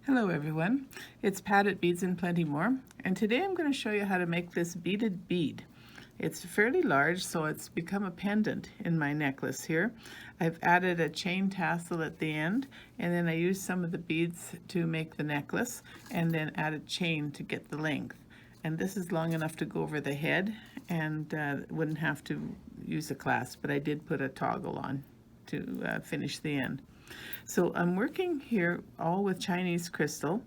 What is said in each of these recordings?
Hello everyone, it's Pat at Beads and Plenty More, and today I'm going to show you how to make this beaded bead. It's fairly large, so it's become a pendant in my necklace here. I've added a chain tassel at the end, and then I used some of the beads to make the necklace, and then added chain to get the length. And this is long enough to go over the head, and wouldn't have to use a clasp, but I did put a toggle on to finish the end. So I'm working here all with Chinese crystal.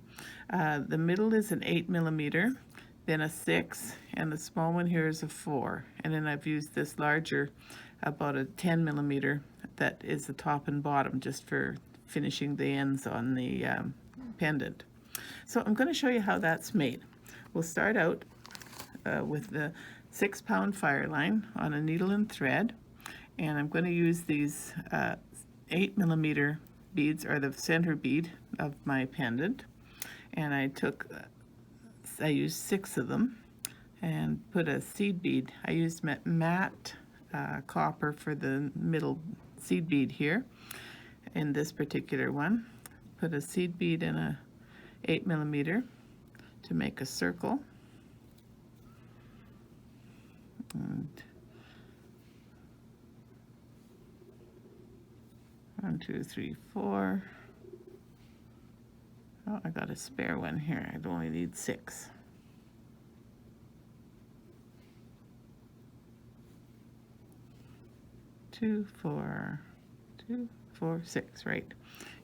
The middle is an 8mm, then a 6, and the small one here is a 4. And then I've used this larger, about a 10mm, that is the top and bottom, just for finishing the ends on the pendant. So I'm going to show you how that's made. We'll start out with the 6-pound fire line on a needle and thread, and I'm going to use these 8mm beads, are the center bead of my pendant, and I used 6 of them and put a seed bead. I used matte copper for the middle seed bead here. In this particular one, put a seed bead in a 8mm to make a circle, and 1, 2, 3, 4. Oh, I got a spare one here. I only need 6. 2, 4, 2, 4, 6, right?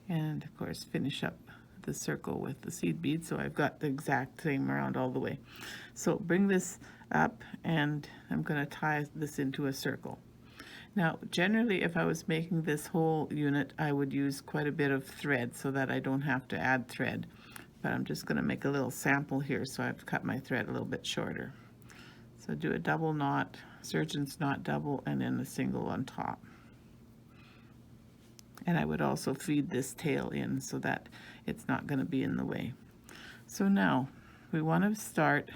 And of course, finish up the circle with the seed bead, so I've got the exact same around all the way. So bring this up, and I'm going to tie this into a circle. Now, generally, if I was making this whole unit, I would use quite a bit of thread so that I don't have to add thread. But I'm just going to make a little sample here, so I've cut my thread a little bit shorter. So do a double knot, surgeon's knot double, and then a single on top. And I would also feed this tail in so that it's not going to be in the way. So now, we want to start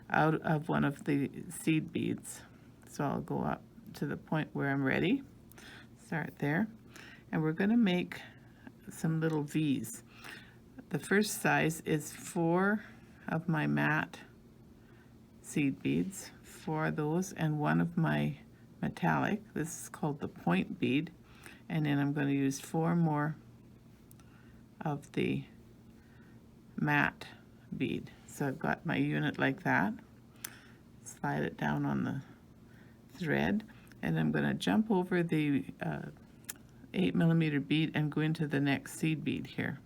out of one of the seed beads. So I'll go up to the point where I'm ready, start there, and we're going to make some little V's. The first size is 4 of my matte seed beads, 4 of those, and 1 of my metallic. This is called the point bead, and then I'm going to use 4 more of the matte bead. So I've got my unit like that, slide it down on the thread, and I'm going to jump over the 8mm bead and go into the next seed bead here,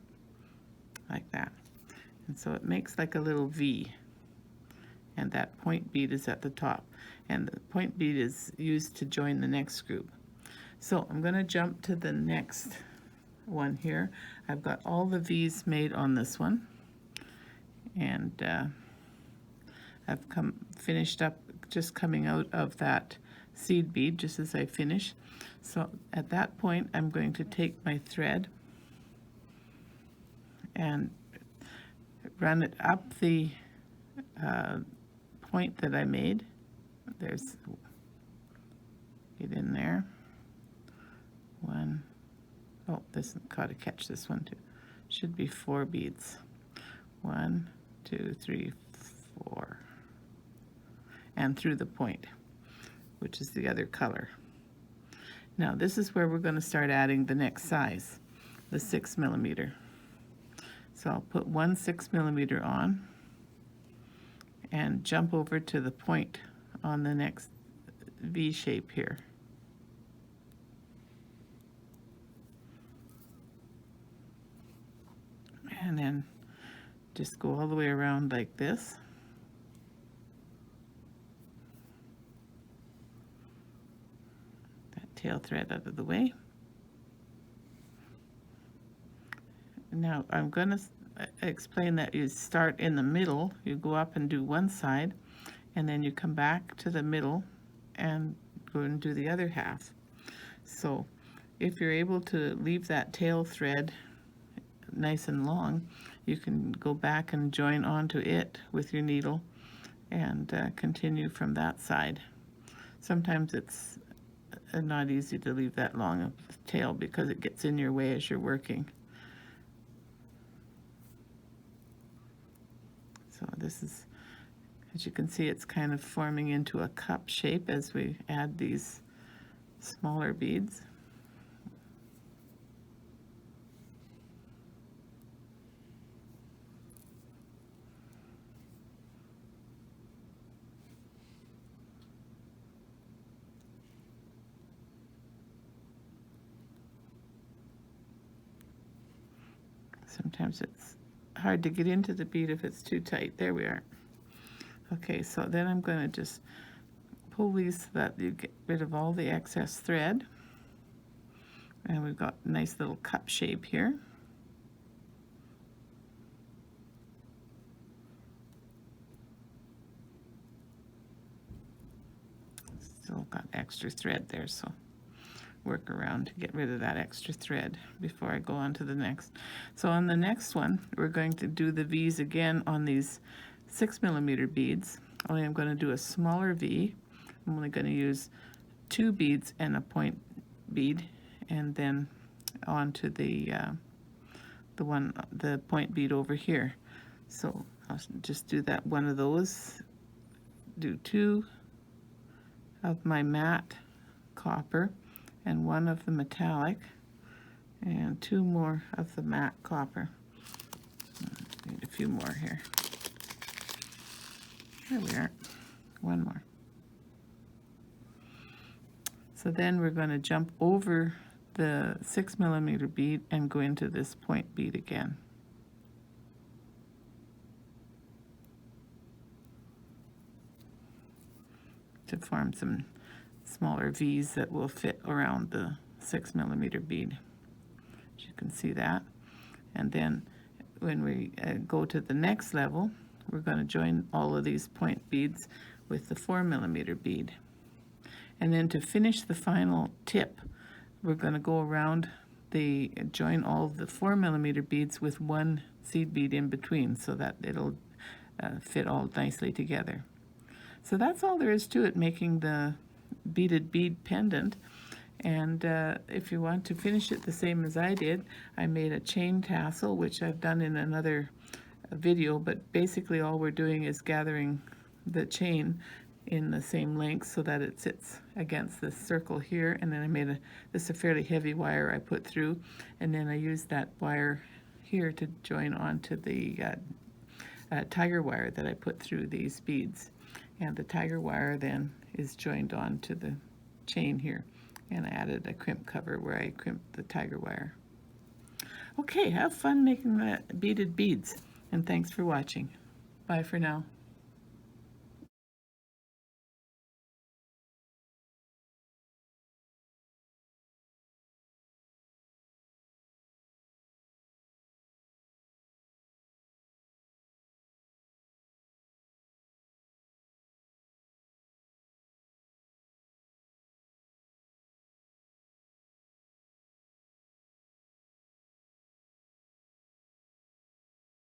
like that. And so it makes like a little V, and that point bead is at the top, and the point bead is used to join the next group. So I'm going to jump to the next one here. I've got all the V's made on this one, and I've finished up, just coming out of that seed bead just as I finish. So at that point, I'm going to take my thread and run it up the point that I made. There's, get in there. 1, oh, this, got to catch this one too. Should be 4 beads. 1, 2, 3, 4. And through the point, which is the other color. Now this is where we're going to start adding the next size, the 6mm. So I'll put 1 6mm on and jump over to the point on the next V shape here. And then just go all the way around like this. That tail thread out of the way. Now I'm going to explain that you start in the middle, you go up and do one side, and then you come back to the middle and go and do the other half. So if you're able to leave that tail thread nice and long, you can go back and join onto it with your needle and continue from that side. Sometimes it's not easy to leave that long a tail because it gets in your way as you're working. this is, as you can see, it's kind of forming into a cup shape as we add these smaller beads. Sometimes it's hard to get into the bead if it's too tight. There we are. Okay, so then I'm going to just pull these so that you get rid of all the excess thread. And we've got a nice little cup shape here. Still got extra thread there, so work around to get rid of that extra thread before I go on to the next. So on the next one, we're going to do the V's again on these 6mm beads, only I'm going to do a smaller V. I'm only going to use 2 beads and a point bead, and then onto the point bead over here. So I'll just do that, one of those, do 2 of my matte copper and 1 of the metallic, and 2 more of the matte copper. Need a few more here. There we are. 1 more. So then we're going to jump over the 6mm bead and go into this point bead again. To form some smaller V's that will fit around the 6mm bead. As you can see that. And then when we go to the next level, we're going to join all of these point beads with the 4mm bead. And then to finish the final tip, we're going to go around join all of the 4mm beads with 1 seed bead in between so that it'll fit all nicely together. So that's all there is to it, making the beaded bead pendant. And if you want to finish it the same as I did, I made a chain tassel, which I've done in another video, but basically all we're doing is gathering the chain in the same length so that it sits against this circle here. And then I made this is a fairly heavy wire I put through, and then I used that wire here to join onto the tiger wire that I put through these beads. And the tiger wire then is joined on to the chain here. And I added a crimp cover where I crimped the tiger wire. Okay, have fun making the beaded beads, and thanks for watching. Bye for now.